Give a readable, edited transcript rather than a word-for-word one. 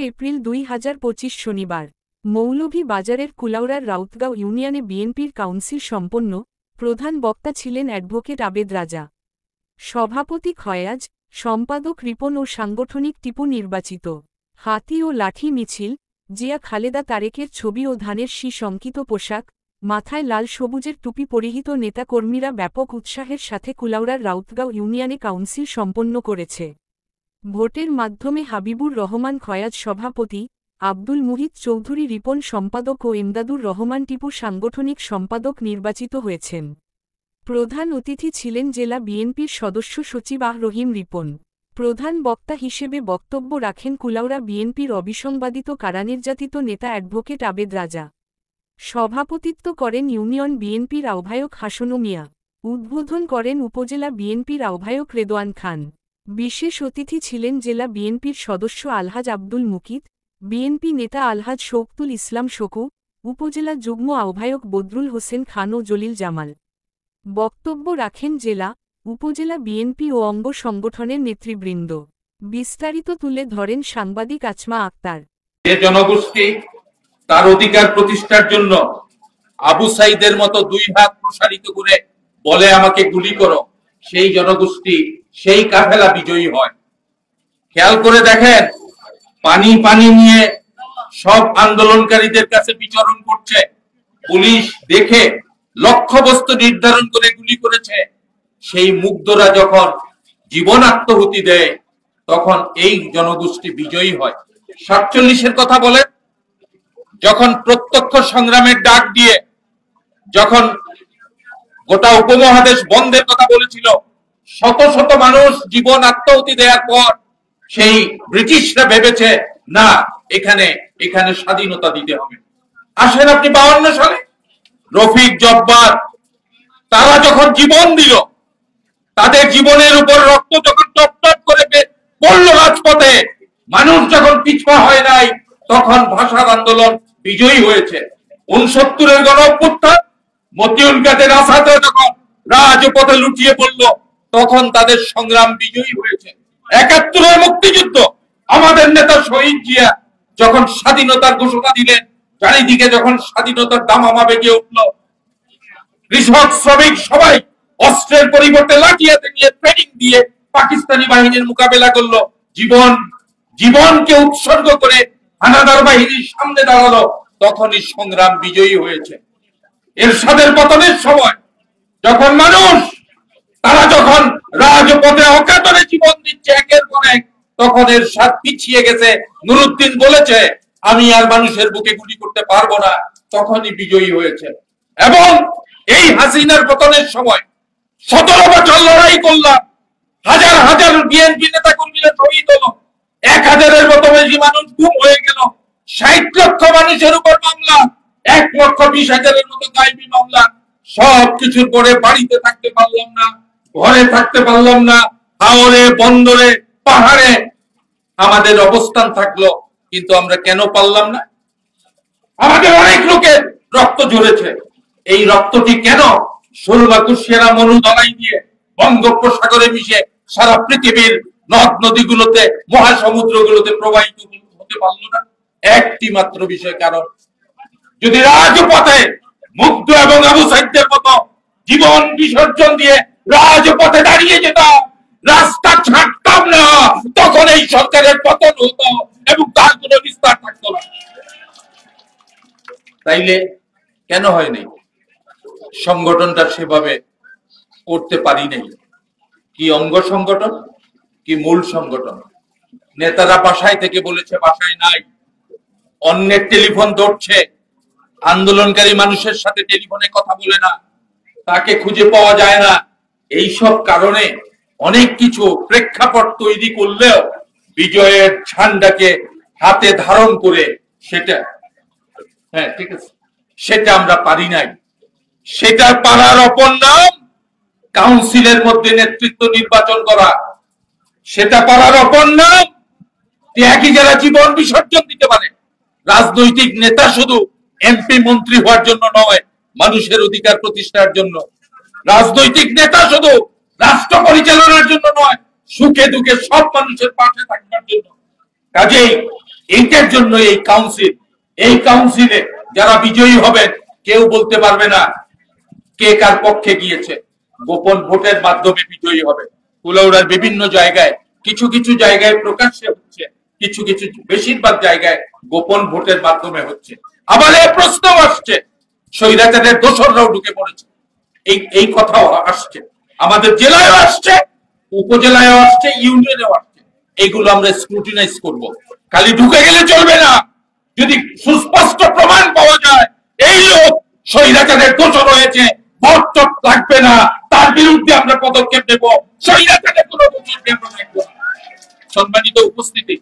April 2025 শনিবার মৌলভী বাজারের কুলাউড়ার রাউতগাঁও ইউনিয়নে বিএনপির কাউন্সিল সম্পন্ন। প্রধান বক্তা ছিলেন অ্যাডভোকেট আবেদ রাজা, সভাপতি খয়াজ, সম্পাদক রিপন ও সাংগঠনিক টিপু নির্বাচিত। হাতি ও লাঠি মিছিল, জিয়া খালেদা তারেকের ছবি ও ধানের শীষ অঙ্কিত পোশাক, মাথায় লাল সবুজের টুপি পরিহিত নেতাকর্মীরা ব্যাপক উৎসাহের সাথে কুলাউড়ার রাউতগাঁও ইউনিয়নে কাউন্সিল সম্পন্ন করেছে। ভোটের মাধ্যমে হাবিবুর রহমান খয়াজ সভাপতি, আব্দুল মুহিত চৌধুরী রিপন সম্পাদক ও এমদাদুর রহমান টিপু সাংগঠনিক সম্পাদক নির্বাচিত হয়েছেন। প্রধান অতিথি ছিলেন জেলা বিএনপির সদস্য সচিব রহিম রিপন। প্রধান বক্তা হিসেবে বক্তব্য রাখেন কুলাউড়া বিএনপির অবিসংবাদিত কারানির্যাতিত নেতা অ্যাডভোকেট আবেদ রাজা। সভাপতিত্ব করেন ইউনিয়ন বিএনপির আহ্বায়ক হাসনু মিয়া। উদ্বোধন করেন উপজেলা বিএনপির আহ্বায়ক রেদোয়ান খান। বিশেষ অতিথি ছিলেন জেলা বিএনপির সদস্য আলহাজ আব্দুল মুকিত, বিএনপি নেতা আলহাজ শৌকতুল ইসলাম শকু, উপজেলা যুগ্ম আহ্বায়ক বদরুল হোসেন খান ও জলিল জামাল। বক্তব্য রাখেন জেলা, উপজেলা বিএনপি ও অঙ্গ সংগঠনের নেতৃবৃন্দ। বিস্তারিত তুলে ধরেন সাংবাদিক আচমা আক্তার। যে জনগোষ্ঠী তার অধিকার প্রতিষ্ঠার জন্য আবু সাইদের মতো দুই হাত প্রসারিত করে বলে আমাকে গুলি করো, সেই জনগোষ্ঠী, সেই কাফেলা বিজয়ী হয়। খেয়াল করে দেখেন, পানি পানি নিয়ে সব আন্দোলনকারীদের কাছে বিচরণ করছে, পুলিশ দেখে লক্ষ্যবস্তু নির্ধারণ করে গুলি করেছে। সেই মুগ্ধরা যখন জীবন আত্মহুতি দেয় তখন এই জনগোষ্ঠী বিজয়ী হয়। 47-এর কথা বলে, যখন প্রত্যক্ষ সংগ্রামের ডাক দিয়ে যখন গোটা উপমহাদেশ বন্ধের কথা বলেছিল, শত শত মানুষ জীবন আত্মহুতি দেওয়ার পর সেই ব্রিটিশরা ভেবেছে না, এখানে এখানে স্বাধীনতা দিতে হবে। আসেন আপনি 52 সালে রফিক জব্বার তারা যখন জীবন দিল, তাদের জীবনের উপর রক্ত যখন টপ টপ করে পড়লো রাজপথে, মানুষ যখন পিছপা হয় নাই, তখন ভাষার আন্দোলন বিজয়ী হয়েছে। 69-এর গণঅভ্যুত্থান মতিউল কাদের আসাদে যখন রাজপথে লুটিয়ে পড়লো, তখন তাদের সংগ্রাম বিজয়ী হয়েছে। 71-এর মুক্তিযুদ্ধ আমাদের নেতা শহীদ জিয়া যখন স্বাধীনতার ঘোষণা দিলেন, চারিদিকে যখন স্বাধীনতার দামামা বেগে উঠলো, কৃষক শ্রমিক সবাই অস্ত্রের পরিবর্তে লাঠি হাতে নিয়ে ট্রেনিং দিয়ে পাকিস্তানি বাহিনীর মোকাবেলা করলো, জীবনকে উৎসর্গ করে হানাদার বাহিনীর সামনে দাঁড়ালো, তখনই সংগ্রাম বিজয়ী হয়েছে। এরশাদের পতনের সময় যখন মানুষ তারা যখন রাজপথে অকাতরে জীবন দিচ্ছে একের পর এক, তখন এরশাদ পিছিয়ে গেছে। নুরুদ্দিন বলেছে আমি আর মানুষের বুকে গুলি করতে পারবো না, তখনই বিজয়ী হয়েছে। এবং এই হাসিনার পতনের সময় 17 বছর লড়াই করলাম, হাজার হাজার বিএনপি নেতা কর্মীরা শহীদ হলো, 1000-এর মতো বেশি মানুষ গুম হয়ে গেল, 60 লক্ষ মানুষের উপর মামলা, 1,20,000-এর মতো গায়েবী মামলা। সবকিছুর পরে বাড়িতে থাকতে পারলাম না, ঘরে থাকতে পারলাম না, হাওরে বন্দরে পাহাড়ে আমাদের অবস্থান থাকলো, কিন্তু আমরা কেন পারলাম না? আমাদের অনেক লোকের রক্ত ঝরেছে। এই রক্তটি কেন সুরমা কুশিয়ারা মরু দলাই দিয়ে বঙ্গোপসাগরে মিশে সারা পৃথিবীর নদ নদীগুলোতে, মহাসমুদ্রগুলোতে প্রবাহিত হতে পারলো না? একটি মাত্র বিষয়, কারণ যদি রাজপথে মুগ্ধ এবং আবু সাইদের মতো জীবন বিসর্জন দিয়ে রাজপথে দাঁড়িয়ে যেতাম, রাস্তা ছাড়তাম না, তখন এই সরকারের পতন হতো এবং তার কোনো বিস্তার থাকতো না। তাইলে কেন হয় নাই? সংগঠনটা সেভাবে করতে পারি নাই। কি অঙ্গ সংগঠন, কি মূল সংগঠন? নেতারা বাসায় থেকে বলেছে বাসায় নাই, অন্যের টেলিফোন ধরছে, আন্দোলনকারী মানুষের সাথে টেলিফোনে কথা বলে না, তাকে খুঁজে পাওয়া যায় না। এই সব কারণে অনেক কিছু প্রেক্ষাপট তৈরি করলেও বিজয়ের ঝান্ডাকে হাতে ধারণ করে সেটা, হ্যাঁ ঠিক আছে, সেটা আমরা পারি নাই। সেটা পারার অপর নাম কাউন্সিলের মধ্যে নেতৃত্ব নির্বাচন করা। সেটা পারার অপর নাম একই যারা জীবন বিসর্জন দিতে পারে। রাজনৈতিক নেতা শুধু এমপি মন্ত্রী হওয়ার জন্য নয়, মানুষের অধিকার প্রতিষ্ঠার জন্য। রাজনৈতিক নেতা শুধু রাষ্ট্র পরিচালনার জন্য নয়, সুখে দুঃখে সব মানুষের পাশে থাকবার জন্য। কাজেই এইটার জন্য এই কাউন্সিলে যারা বিজয়ী হবেন কেউ বলতে পারবে না কে কার পক্ষে গিয়েছে। গোপন ভোটের মাধ্যমে বিজয়ী হবে। কুলাউড়ার বিভিন্ন জায়গায় কিছু কিছু জায়গায় প্রকাশ্যে হচ্ছে, কিছু কিছু বেশিরভাগ জায়গায় গোপন ভোটের মাধ্যমে হচ্ছে। আবার এই প্রশ্ন আসছে স্বৈরাচারের দোসররাও ঢুকে পড়েছে, এই কথাও আসছে, আমাদের জেলায়ও আসছে, উপজেলায়ও আসছে, ইউনিয়নেও আসছে। এগুলো আমরা স্ক্রুটিনাইজ করব। খালি ঢুকে গেলে চলবে না, যদি সুস্পষ্ট প্রমাণ পাওয়া যায় এই লোক স্বৈরাচারের দোষর হয়েছে, ভোট টট লাগবে না, তার বিরুদ্ধে আমরা পদক্ষেপ নেব। স্বৈরাচারের কোনো দোষরকে আমরা রাখবো না। সম্মানিত উপস্থিতি,